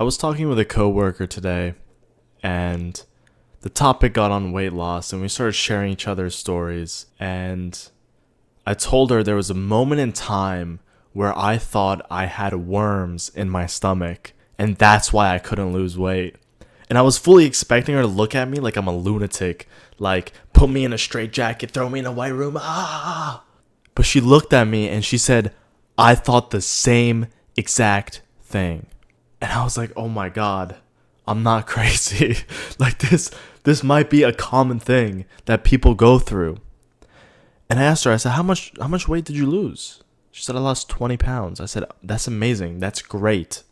I was talking with a coworker today, and the topic got on weight loss, and we started sharing each other's stories. And I told her there was a moment in time where I thought I had worms in my stomach, and that's why I couldn't lose weight. And I was fully expecting her to look at me like I'm a lunatic, like put me in a straitjacket, throw me in a white room, ah! But she looked at me and she said, I thought the same exact thing. And I was like, oh my God, I'm not crazy. Like this might be a common thing that people go through. And I asked her, I said, how much weight did you lose? She said, I lost 20 pounds. I said, that's amazing. That's great.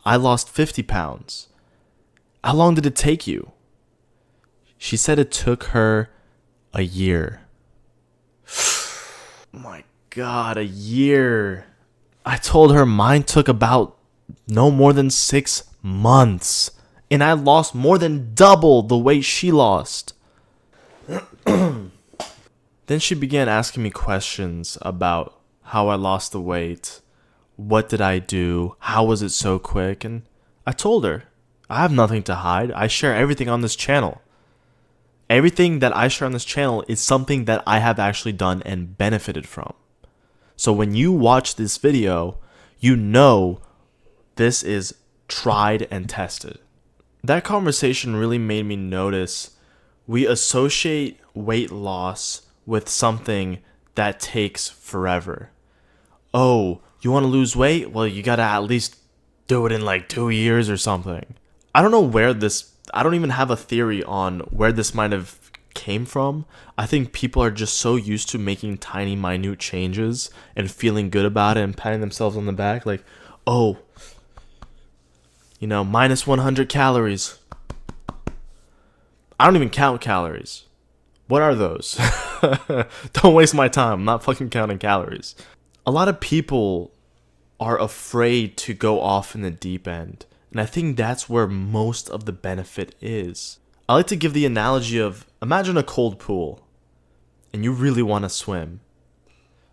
I lost 50 pounds. How long did it take you? She said it took her a year. My God, a year. I told her mine took about no more than 6 months. And I lost more than double the weight she lost. Then she began asking me questions about how I lost the weight. What did I do? How was it so quick? And I told her, I have nothing to hide. I share everything on this channel. Everything that I share on this channel is something that I have actually done and benefited from. So when you watch this video, you know this is tried and tested. That conversation really made me notice we associate weight loss with something that takes forever. Oh, you want to lose weight? Well, you got to at least do it in like 2 years or something. I don't even have a theory on where this might have came from. I think people are just so used to making tiny, minute changes and feeling good about it and patting themselves on the back. Like, oh, minus 100 calories. I don't even count calories. What are those? Don't waste my time. I'm not fucking counting calories. A lot of people are afraid to go off in the deep end. And I think that's where most of the benefit is. I like to give the analogy of, imagine a cold pool and you really want to swim.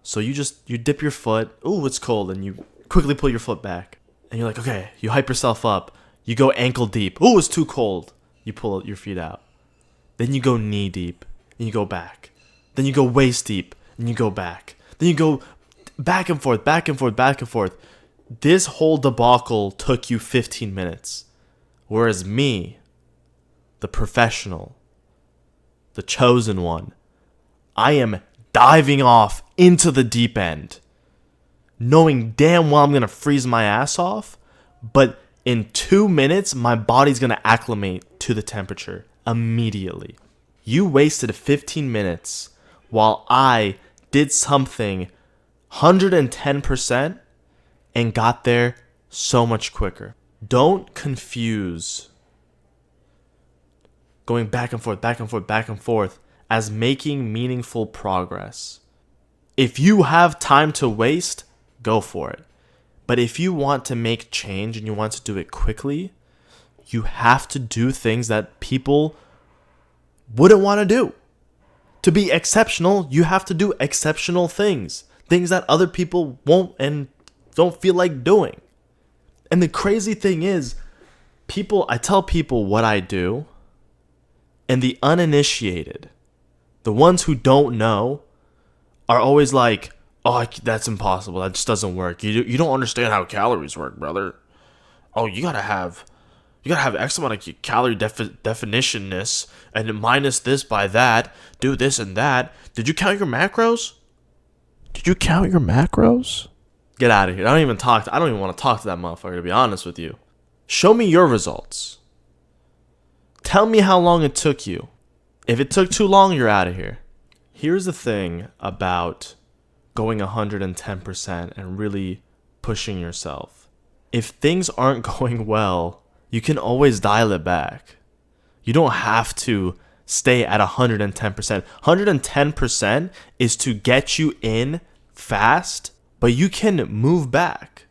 So you dip your foot, ooh, it's cold, and you quickly pull your foot back. And you're like, okay, you hype yourself up. You go ankle deep. Ooh, it's too cold. You pull your feet out. Then you go knee deep and you go back. Then you go waist deep and you go back. Then you go back and forth, back and forth, back and forth. This whole debacle took you 15 minutes. Whereas me, the professional, the chosen one, I am diving off into the deep end, knowing damn well I'm going to freeze my ass off, but in 2 minutes, my body's going to acclimate to the temperature immediately. You wasted 15 minutes while I did something 110% and got there so much quicker. Don't confuse going back and forth, back and forth, back and forth as making meaningful progress. If you have time to waste, go for it. But if you want to make change and you want to do it quickly, you have to do things that people wouldn't want to do. To be exceptional, you have to do exceptional things. Things that other people won't and don't feel like doing. And the crazy thing is, I tell people what I do, and the uninitiated, the ones who don't know, are always like, oh, that's impossible. That just doesn't work. You don't understand how calories work, brother. Oh, you gotta have X amount of calorie definitionness, and minus this by that, do this and that. Did you count your macros? Get out of here. I don't even want to talk to that motherfucker, to be honest with you. Show me your results. Tell me how long it took you. If it took too long, you're out of here. Here's the thing about going 110% and really pushing yourself. If things aren't going well, you can always dial it back. You don't have to stay at 110%. 110% is to get you in fast, but you can move back.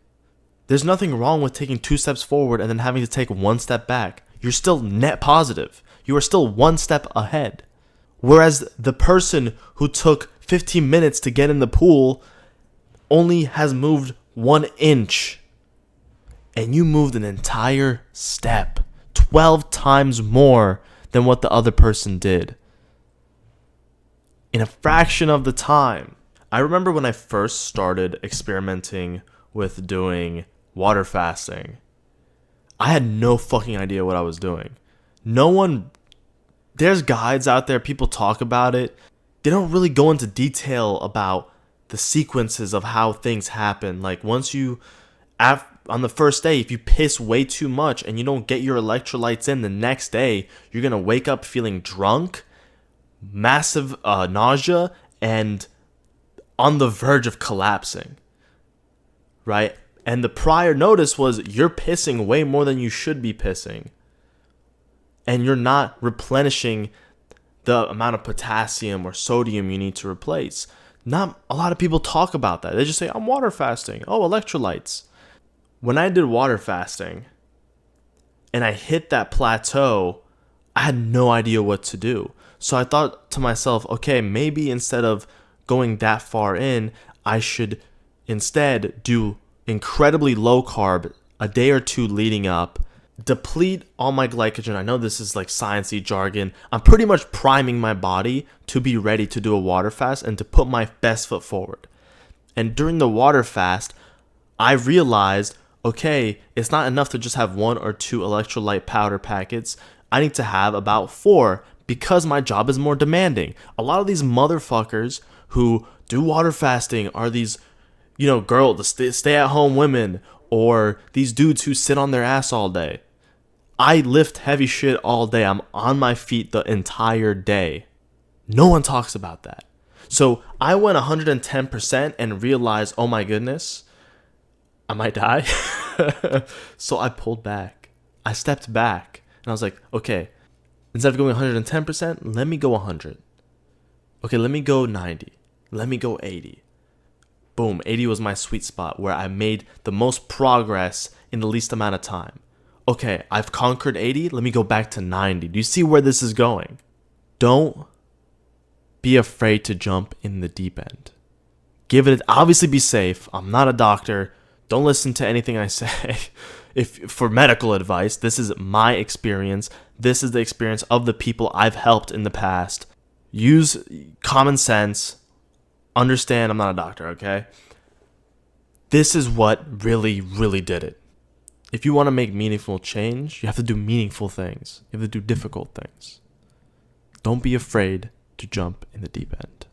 There's nothing wrong with taking 2 steps forward and then having to take 1 step back. You're still net positive. You are still 1 step ahead. Whereas the person who took 15 minutes to get in the pool only has moved 1 inch. and you moved an entire step 12 times more than what the other person did in a fraction of the time. I remember when I first started experimenting with doing water fasting, I had no fucking idea what I was doing. There's guides out there, people talk about it. They don't really go into detail about the sequences of how things happen. Like on the first day, if you piss way too much and you don't get your electrolytes in the next day, you're going to wake up feeling drunk, massive nausea, and on the verge of collapsing, right? And the prior notice was you're pissing way more than you should be pissing, and you're not replenishing the amount of potassium or sodium you need to replace. Not a lot of people talk about that. They just say, I'm water fasting. Oh, electrolytes. When I did water fasting and I hit that plateau, I had no idea what to do. So I thought to myself, okay, maybe instead of going that far in, I should instead do incredibly low carb a day or two leading up, deplete all my glycogen. I know this is like sciencey jargon. I'm pretty much priming my body to be ready to do a water fast and to put my best foot forward. And during the water fast, I realized, okay, it's not enough to just have 1 or 2 electrolyte powder packets. I need to have about 4 because my job is more demanding. A lot of these motherfuckers who do water fasting are these, the stay-at-home women, or these dudes who sit on their ass all day. I lift heavy shit all day. I'm on my feet the entire day. No one talks about that. So I went 110% and realized, oh my goodness, I might die. So I pulled back. I stepped back and I was like, okay, instead of going 110%, let me go 100. Okay, let me go 90. Let me go 80. Boom, 80 was my sweet spot where I made the most progress in the least amount of time. Okay, I've conquered 80. Let me go back to 90. Do you see where this is going? Don't be afraid to jump in the deep end. Obviously be safe. I'm not a doctor. Don't listen to anything I say. For medical advice, this is my experience. This is the experience of the people I've helped in the past. Use common sense. Understand I'm not a doctor, okay? This is what really, really did it. If you want to make meaningful change, you have to do meaningful things. You have to do difficult things. Don't be afraid to jump in the deep end.